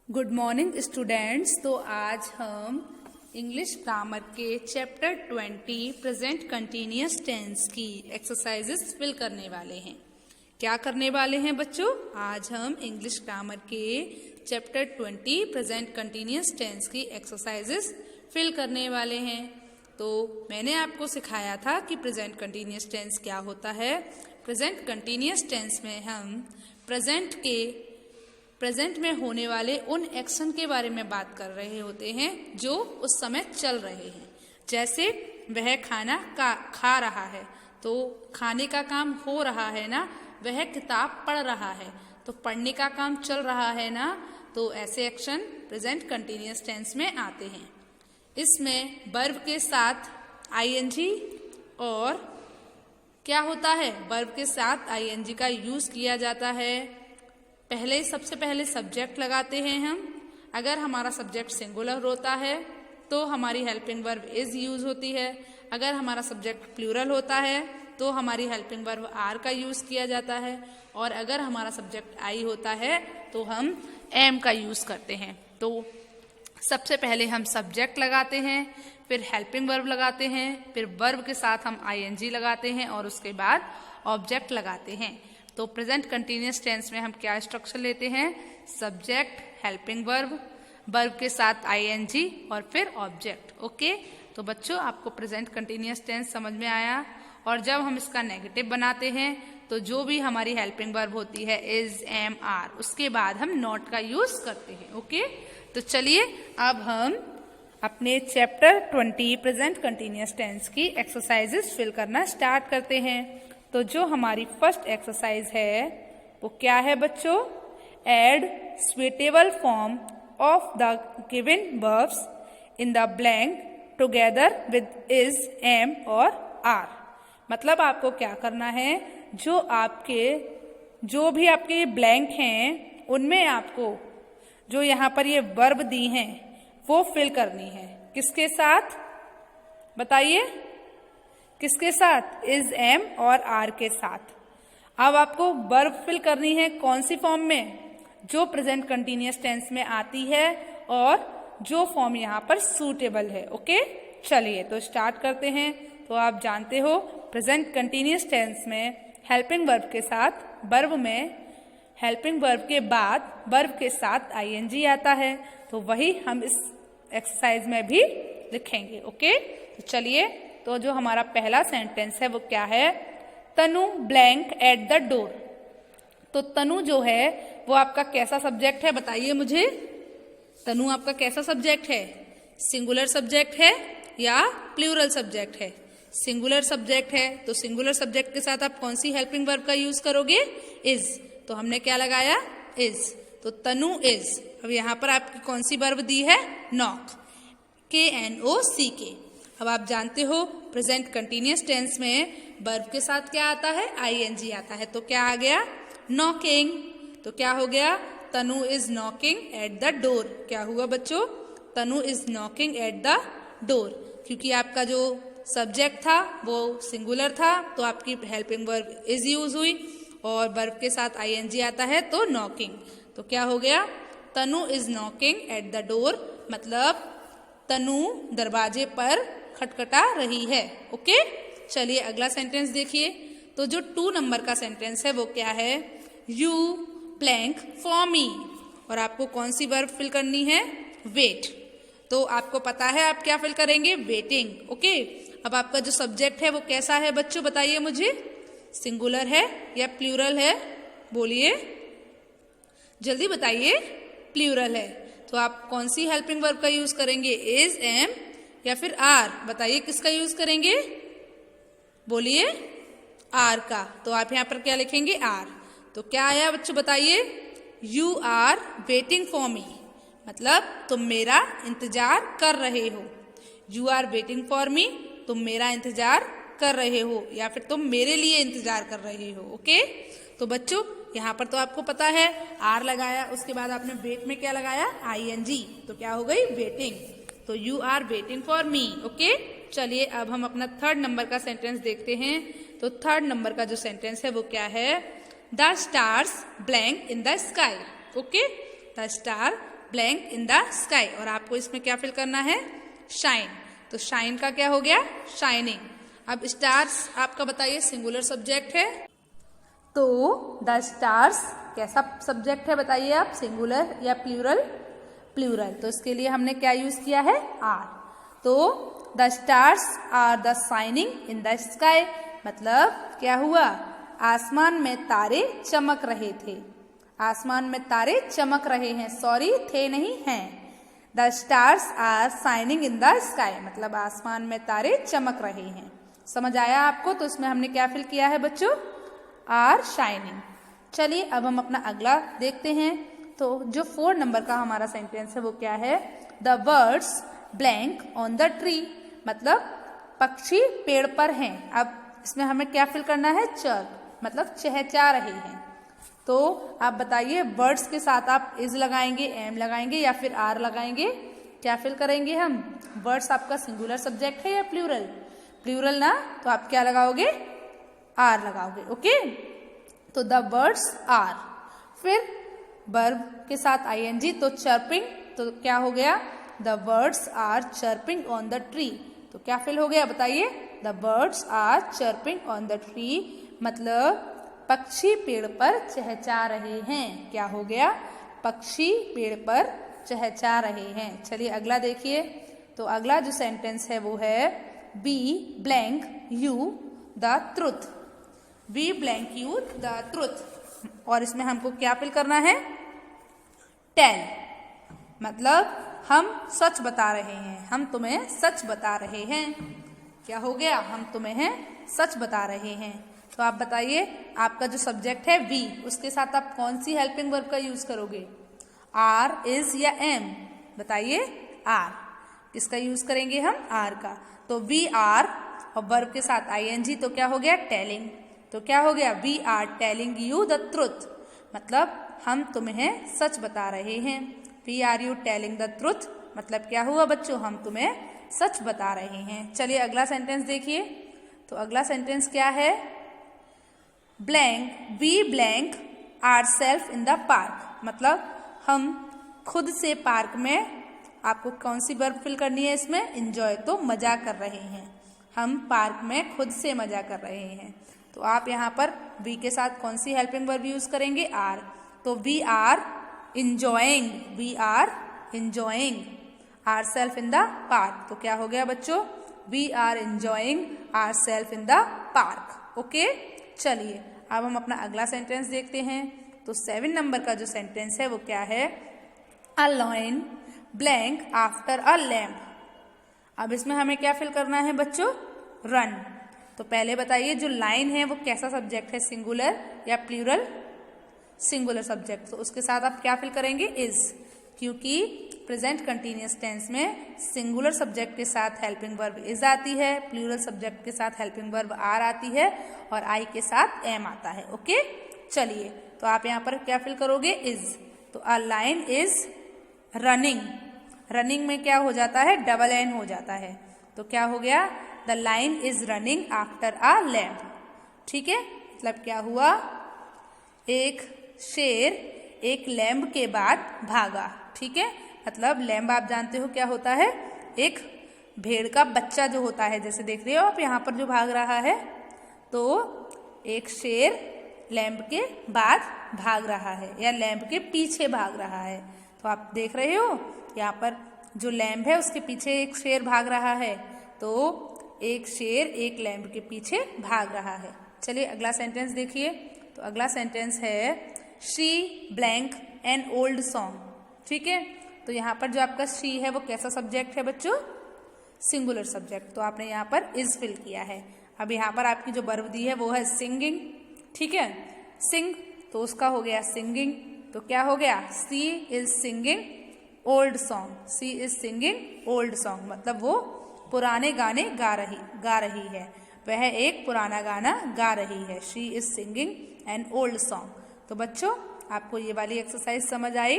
Good morning students. तो आज हम इंग्लिश ग्रामर के चैप्टर 20 प्रेजेंट कंटिन्यूअस टेंस की एक्सरसाइजेस फिल करने वाले हैं। क्या करने वाले हैं बच्चों? आज हम इंग्लिश ग्रामर के चैप्टर 20 प्रेजेंट कंटिन्यूअस टेंस की एक्सरसाइजेस फिल करने वाले हैं। तो मैंने आपको सिखाया था कि प्रेजेंट कंटिन्यूअस टेंस क्या होता है। प्रेजेंट कंटिन्यूअस टेंस में हम प्रेजेंट में होने वाले उन एक्शन के बारे में बात कर रहे होते हैं जो उस समय चल रहे हैं। जैसे वह खाना खा रहा है, तो खाने का काम हो रहा है ना, वह किताब पढ़ रहा है, तो पढ़ने का काम चल रहा है ना। तो ऐसे एक्शन प्रेजेंट कंटिन्यूअस टेंस में आते हैं। इसमें वर्ब के साथ आईएनजी और क्या होता है, वर्ब के साथ आईएनजी का यूज किया जाता है। सबसे पहले सब्जेक्ट लगाते हैं हम। अगर हमारा सब्जेक्ट सिंगुलर होता है तो हमारी हेल्पिंग वर्ब इज यूज होती है। अगर हमारा सब्जेक्ट प्लूरल होता है तो हमारी हेल्पिंग वर्ब आर का यूज किया जाता है। और अगर हमारा सब्जेक्ट आई होता है तो हम एम का यूज करते हैं। तो सबसे पहले हम सब्जेक्ट लगाते हैं, फिर हेल्पिंग वर्ब लगाते हैं, फिर वर्ब के साथ हम आईएनजी लगाते हैं और उसके बाद ऑब्जेक्ट लगाते हैं। तो प्रेजेंट कंटिन्यूअस टेंस में हम क्या स्ट्रक्चर लेते हैं? सब्जेक्ट, हेल्पिंग वर्ब, वर्ब के साथ आईएनजी और फिर ऑब्जेक्ट। ओके, तो बच्चों आपको प्रेजेंट कंटिन्यूअस टेंस समझ में आया। और जब हम इसका नेगेटिव बनाते हैं तो जो भी हमारी हेल्पिंग वर्ब होती है इज, एम, आर, उसके बाद हम नॉट का यूज करते हैं। ओके, तो चलिए अब हम अपने चैप्टर 20 प्रेजेंट कंटिन्यूअस टेंस की एक्सरसाइजेस फिल करना स्टार्ट करते हैं। तो जो हमारी फर्स्ट एक्सरसाइज है वो क्या है बच्चों? Add suitable form of the given verbs in the blank together with is, am और आर। मतलब आपको क्या करना है, जो भी आपके ब्लैंक हैं उनमें आपको जो यहाँ पर ये वर्ब दी हैं वो फिल करनी है। किसके साथ बताइए? किसके साथ? इज, एम और आर के साथ। अब आपको वर्ब फिल करनी है कौन सी फॉर्म में? जो प्रेजेंट कंटिन्यूअस टेंस में आती है और जो फॉर्म यहाँ पर सूटेबल है। ओके, चलिए तो स्टार्ट करते हैं। तो आप जानते हो प्रेजेंट कंटिन्यूअस टेंस में हेल्पिंग वर्ब के साथ वर्ब में हेल्पिंग वर्ब के बाद वर्ब के साथ आईएनजी आता है। तो वही हम इस एक्सरसाइज में भी लिखेंगे। ओके, तो चलिए, तो जो हमारा पहला सेंटेंस है वो क्या है? तनु ब्लैंक एट द डोर। तो तनु जो है वो आपका कैसा सब्जेक्ट है बताइए मुझे। तनु आपका कैसा सब्जेक्ट है? सिंगुलर सब्जेक्ट है या प्लूरल सब्जेक्ट है? सिंगुलर सब्जेक्ट है। तो सिंगुलर सब्जेक्ट के साथ आप कौन सी हेल्पिंग वर्ब का यूज करोगे? इज। तो हमने क्या लगाया? इज। तो तनु इज। अब यहाँ पर आपकी कौन सी वर्ब दी है? Knock, KNOCK। अब आप जानते हो प्रेजेंट कंटिन्यूअस टेंस में वर्ब के साथ क्या आता है? आईएनजी आता है। तो क्या आ गया? नॉकिंग। तो क्या हो गया? Tanu is knocking at the door. क्या हुआ बच्चों? Tanu is knocking at the door. क्योंकि आपका जो सब्जेक्ट था वो सिंगुलर था तो आपकी हेल्पिंग वर्ब इज यूज हुई और वर्ब के साथ आईएनजी आता है तो नॉकिंग। तो क्या हो गया? Tanu is knocking at the door, मतलब तनु दरवाजे पर खटखटा रही है। ओके, चलिए अगला सेंटेंस देखिए। तो जो 2 नंबर का सेंटेंस है वो क्या है? You blank for me. और आपको कौन सी वर्ब फिल करनी है? वेट। तो आपको पता है आप क्या फिल करेंगे? वेटिंग। ओके, अब आपका जो सब्जेक्ट है वो कैसा है बच्चों बताइए मुझे? सिंगुलर है या प्लूरल है? बोलिए, जल्दी बताइए। प्लूरल है। तो आप कौन सी हेल्पिंग वर्ब का यूज करेंगे? इज, एम या फिर आर? बताइए किसका यूज करेंगे? बोलिए, आर का। तो आप यहाँ पर क्या लिखेंगे? आर। तो क्या आया बच्चों बताइए? You are waiting for me, मतलब तुम मेरा इंतजार कर रहे हो। You are waiting for me, तुम मेरा इंतजार कर रहे हो या फिर तुम मेरे लिए इंतजार कर रहे हो। ओके, तो बच्चों यहाँ पर तो आपको पता है आर लगाया, उसके बाद आपने वेट में क्या लगाया? आईएनजी। तो क्या हो गई? वेटिंग। तो you are waiting for me. Okay, चलिए अब हम अपना 3rd नंबर का सेंटेंस देखते हैं। तो 3rd नंबर का जो सेंटेंस है वो क्या है? The stars blank in the sky. Okay, the star blank in the sky. और आपको इसमें क्या फिल करना है? शाइन। तो शाइन का क्या हो गया? शाइनिंग। अब स्टार्स आपका बताइए सिंगुलर सब्जेक्ट है, तो द स्टार्स कैसा सब्जेक्ट है बताइए आप, सिंगुलर या प्लूरल? प्लूरल। तो इसके लिए हमने क्या यूज किया है? आर। तो the stars are the shining in the sky, मतलब क्या हुआ? आसमान में तारे चमक रहे थे। आसमान में तारे चमक रहे हैं, सॉरी थे नहीं हैं। The stars are shining in the sky, मतलब आसमान में तारे चमक रहे हैं। समझ आया आपको? तो इसमें हमने क्या फिल किया है बच्चों? Are shining. चलिए अब हम अपना अगला देखते हैं। तो जो 4 नंबर का हमारा सेंटेंस है वो क्या है? The birds blank on the tree, मतलब पक्षी पेड़ पर हैं। अब इसमें हमें क्या फिल करना है? चर्प, मतलब चहचहा रहे हैं। तो आप बताइए बर्ड्स के साथ आप इज लगाएंगे, एम लगाएंगे या फिर आर लगाएंगे? क्या फिल करेंगे हम? बर्ड्स आपका सिंगुलर सब्जेक्ट है या प्लूरल? प्लूरल ना, तो आप क्या लगाओगे? आर लगाओगे। ओके, तो द बर्ड्स आर। फिर वर्ब के साथ आईएनजी, तो चर्पिंग, तो क्या हो गया? The birds are chirping on the tree. तो क्या फिल हो गया बताइए? The birds are chirping on the tree, मतलब पक्षी पेड़ पर चहचहा रहे हैं। क्या हो गया? पक्षी पेड़ पर चहचहा रहे हैं। चलिए अगला देखिए। तो अगला जो सेंटेंस है वो है B blank you the truth. B blank you the truth, और इसमें हमको क्या फिल करना है? टेल, मतलब हम सच बता रहे हैं, हम तुम्हें सच बता रहे हैं। क्या हो गया? हम तुम्हें सच बता रहे हैं। तो आप बताइए आपका जो सब्जेक्ट है वी, उसके साथ आप कौन सी हेल्पिंग वर्ब का यूज करोगे? आर, इज या एम? बताइए। आर। किसका यूज करेंगे हम? आर का। तो वी आर और वर्ब के साथ आईएनजी, तो क्या हो गया? टेलिंग। तो क्या हो गया? We are telling you the truth, मतलब हम तुम्हें सच बता रहे हैं। We are you telling the truth, मतलब क्या हुआ बच्चों? हम तुम्हें सच बता रहे हैं। चलिए अगला सेंटेंस देखिए। तो अगला सेंटेंस क्या है? Blank we blank ourselves in the park, मतलब हम खुद से पार्क में, आपको कौन सी वर्ब फिल करनी है इसमें? एंजॉय, तो मजा कर रहे हैं। हम पार्क में खुद से मजा कर रहे हैं। तो आप यहाँ पर वी के साथ कौन सी हेल्पिंग वर्ब यूज करेंगे? आर। तो we are enjoying, we are enjoying ourselves in the park. तो क्या हो गया बच्चों? We are enjoying ourselves in the park. Okay, चलिए अब हम अपना अगला सेंटेंस देखते हैं। तो 7 नंबर का जो सेंटेंस है वो क्या है? A lion blank after a lamp. अब इसमें हमें क्या फिल करना है बच्चों? रन। तो पहले बताइए जो लाइन है वो कैसा सब्जेक्ट है? सिंगुलर या प्लूरल? Singular subject. तो उसके साथ आप क्या फिल करेंगे? इज, क्योंकि प्रेजेंट कंटिन्यूअस टेंस में सिंगुलर सब्जेक्ट के साथ हेल्पिंग वर्ब इज आती है, प्लूरल सब्जेक्ट के साथ हेल्पिंग वर्ब आर आती है और आई के साथ एम आता है। ओके, चलिए तो आप यहाँ पर क्या फिल करोगे? इज। तो a line is running. Running में क्या हो जाता है? डबल एन हो जाता है। तो क्या हो गया? The line is running after a lamp. ठीक है, मतलब क्या हुआ? एक शेर एक लैम्प के बाद भागा। ठीक है, मतलब लैम्प आप जानते हो क्या होता है? एक भेड़ का बच्चा जो होता है, जैसे देख रहे हो आप यहाँ पर जो भाग रहा है। तो एक शेर लैम्प के बाद भाग रहा है या लैम्प के पीछे भाग रहा है। तो आप देख रहे हो यहाँ पर जो लैम्प है उसके पीछे एक शेर भाग रहा है। तो एक शेर एक लैम्प के पीछे भाग रहा है। चलिए अगला सेंटेंस देखिए। तो अगला सेंटेंस है she blank an old song. ठीक है, तो यहाँ पर जो आपका शी है वो कैसा सब्जेक्ट है बच्चों? Singular subject. तो आपने यहाँ पर इज फिल किया है। अब यहाँ पर आपकी जो वर्ब दी है वो है सिंगिंग। ठीक है, सिंग, तो उसका हो गया सिंगिंग। तो क्या हो गया? She is singing old song. She is singing old song, मतलब वो पुराने गाने गा रही है। वह एक पुराना गाना गा रही है। She is singing an old song. तो बच्चों आपको ये वाली एक्सरसाइज समझ आई?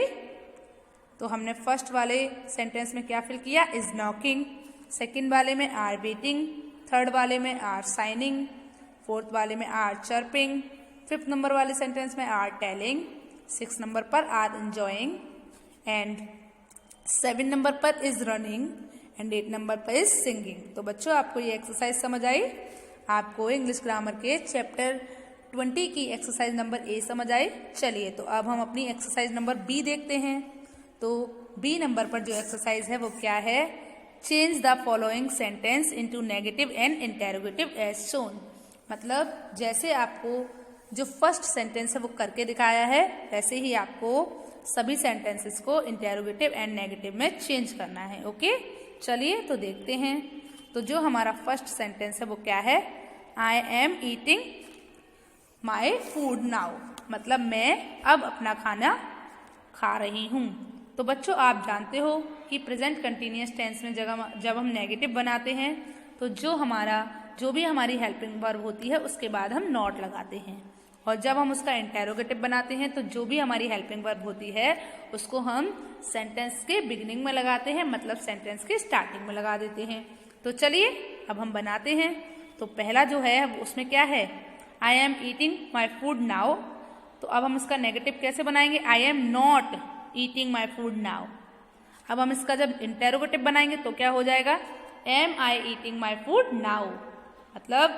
तो हमने फर्स्ट वाले सेंटेंस में क्या फिल किया? Is knocking. सेकंड वाले में आर वेटिंग। थर्ड वाले में आर साइनिंग। फोर्थ वाले में आर चर्पिंग। फिफ्थ नंबर वाले सेंटेंस में आर टेलिंग। सिक्स नंबर पर आर एंजॉइंग एंड 7 नंबर पर इज रनिंग एंड 8 नंबर पर इज सिंगिंग। तो बच्चों आपको ये एक्सरसाइज समझ आई? आपको इंग्लिश ग्रामर के चैप्टर 20 की एक्सरसाइज नंबर ए समझ आई? चलिए तो अब हम अपनी एक्सरसाइज नंबर बी देखते हैं। तो बी नंबर पर जो एक्सरसाइज है वो क्या है? Change the following sentence into negative and interrogative as shown. मतलब जैसे आपको जो फर्स्ट सेंटेंस है वो करके दिखाया है, वैसे ही आपको सभी सेंटेंसेस को इंटेरोगेटिव एंड नेगेटिव में चेंज करना है। ओके, चलिए तो देखते हैं। तो जो हमारा फर्स्ट सेंटेंस है वो क्या है? आई am eating my food now. मतलब मैं अब अपना खाना खा रही हूँ। तो बच्चों आप जानते हो कि प्रेजेंट कंटिन्यूअस टेंस में जब हम नेगेटिव बनाते हैं तो जो भी हमारी हेल्पिंग वर्ब होती है उसके बाद हम नॉट लगाते हैं, और जब हम उसका इंटेरोगेटिव बनाते हैं तो जो भी हमारी हेल्पिंग वर्ब होती है उसको हम सेंटेंस के बिगिनिंग में लगाते हैं, मतलब सेंटेंस के स्टार्टिंग में लगा देते हैं। तो चलिए अब हम बनाते हैं। तो पहला जो है उसमें क्या है? आई am eating my food now. तो अब हम इसका नेगेटिव कैसे बनाएंगे? I am not eating my food now. अब हम इसका जब इंटेरोगेटिव बनाएंगे तो क्या हो जाएगा? Am I eating my food now. मतलब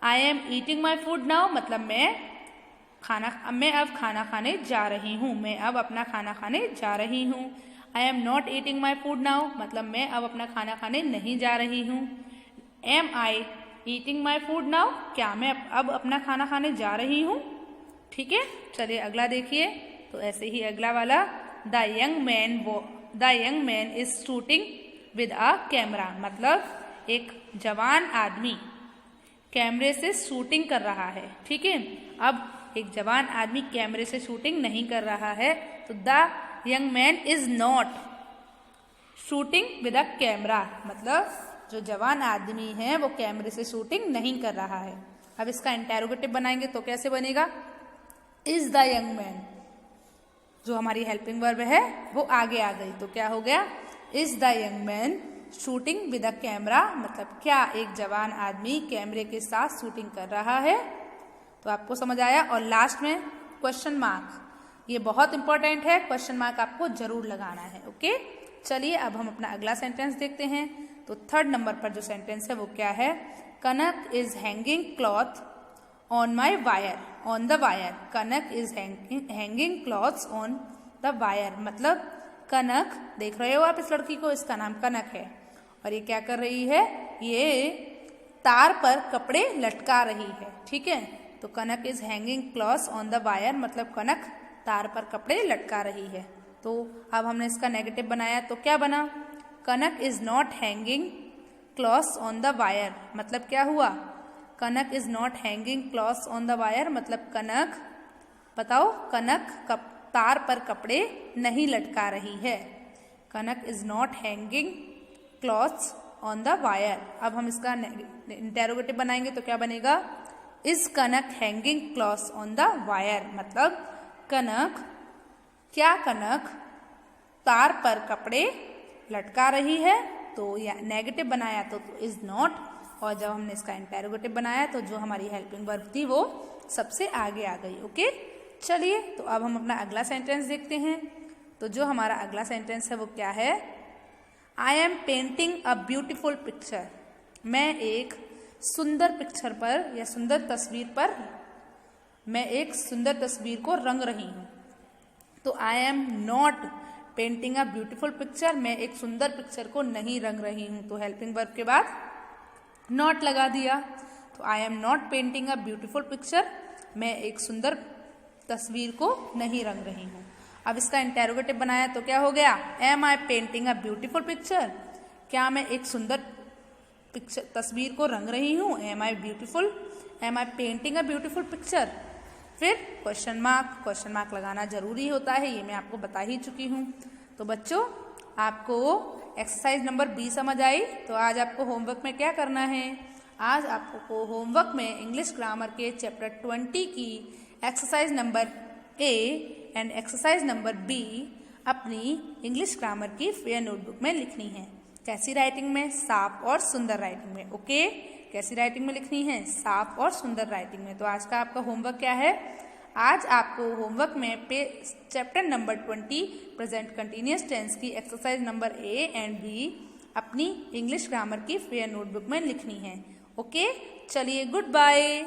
I am eating my food now मतलब मैं अब खाना खाने जा रही हूँ, मैं अब अपना खाना खाने जा रही हूँ। I am not eating my food now मतलब मैं अब अपना खाना खाने नहीं जा रही हूँ। Am I eating my food now, क्या मैं अब अपना खाना खाने जा रही हूँ? ठीक है, चलिए अगला देखिए। तो ऐसे ही अगला वाला, the young man is shooting with a camera. मतलब एक जवान आदमी कैमरे से शूटिंग कर रहा है। ठीक है, अब एक जवान आदमी कैमरे से शूटिंग नहीं कर रहा है, तो the young man is not shooting with a camera. मतलब जो जवान आदमी है वो कैमरे से शूटिंग नहीं कर रहा है। अब इसका इंटेरोगेटिव बनाएंगे तो कैसे बनेगा? इज द यंग मैन, जो हमारी हेल्पिंग वर्ब है वो आगे आ गई, तो क्या हो गया? Is the young man shooting with a camera. मतलब क्या एक जवान आदमी कैमरे के साथ शूटिंग कर रहा है? तो आपको समझ आया। और लास्ट में क्वेश्चन मार्क, ये बहुत इंपॉर्टेंट है, क्वेश्चन मार्क आपको जरूर लगाना है। ओके, चलिए अब हम अपना अगला सेंटेंस देखते हैं। तो थर्ड नंबर पर जो सेंटेंस है वो क्या है? Kanak is hanging cloth on my wire, on the wire. Kanak is hanging clothes on the wire. मतलब कनक, देख रहे हो आप इस लड़की को, इसका नाम कनक है और ये क्या कर रही है? ये तार पर कपड़े लटका रही है। ठीक है, तो Kanak is hanging clothes on the wire मतलब कनक तार पर कपड़े लटका रही है। तो अब हमने इसका नेगेटिव बनाया तो क्या बना? Kanak is not hanging clothes on the wire. मतलब क्या हुआ? Kanak is not hanging clothes on the wire मतलब कनक, बताओ, कनक तार पर कपड़े नहीं लटका रही है। Kanak is not hanging clothes on the wire. अब हम इसका इंटेरोगेटिव बनाएंगे तो क्या बनेगा? Is Kanak hanging clothes on the wire. मतलब कनक, क्या कनक तार पर कपड़े लटका रही है? तो या नेगेटिव बनाया तो इज नॉट, और जब हमने इसका इंटेरोगेटिव बनाया तो जो हमारी हेल्पिंग वर्ब थी वो सबसे आगे आ गई। ओके, चलिए तो अब हम अपना अगला सेंटेंस देखते हैं। तो जो हमारा अगला सेंटेंस है वो क्या है? I am painting a beautiful picture. मैं एक सुंदर पिक्चर पर या सुंदर तस्वीर पर, मैं एक सुंदर तस्वीर को रंग रही हूँ। तो I am not painting a beautiful picture, मैं एक सुंदर पिक्चर को नहीं रंग रही हूँ। तो हेल्पिंग वर्ब के बाद नॉट लगा दिया। तो I am not painting a beautiful picture, मैं एक सुंदर तस्वीर को नहीं रंग रही हूँ। अब इसका इंटेरोगेटिव बनाया तो क्या हो गया? Am I painting a beautiful picture, क्या मैं एक सुंदर तस्वीर को रंग रही हूँ? Am I beautiful, am I painting a beautiful picture. फिर क्वेश्चन मार्क लगाना जरूरी होता है, ये मैं आपको बता ही चुकी हूँ। तो बच्चों आपको एक्सरसाइज नंबर 20 समझ आई। तो आज आपको होमवर्क में क्या करना है? आज आपको होमवर्क में इंग्लिश ग्रामर के चैप्टर 20 की exercise number A and exercise number B अपनी इंग्लिश ग्रामर की फेयर नोटबुक में लिखनी है। कैसी राइटिंग में? साफ और सुंदर राइटिंग में। ओके, कैसी राइटिंग में लिखनी है? साफ और सुंदर राइटिंग में। तो आज का आपका होमवर्क क्या है? आज आपको होमवर्क में chapter number 20 present continuous tense की exercise number A and B अपनी इंग्लिश ग्रामर की फेयर नोटबुक में लिखनी है। ओके, चलिए गुड बाय।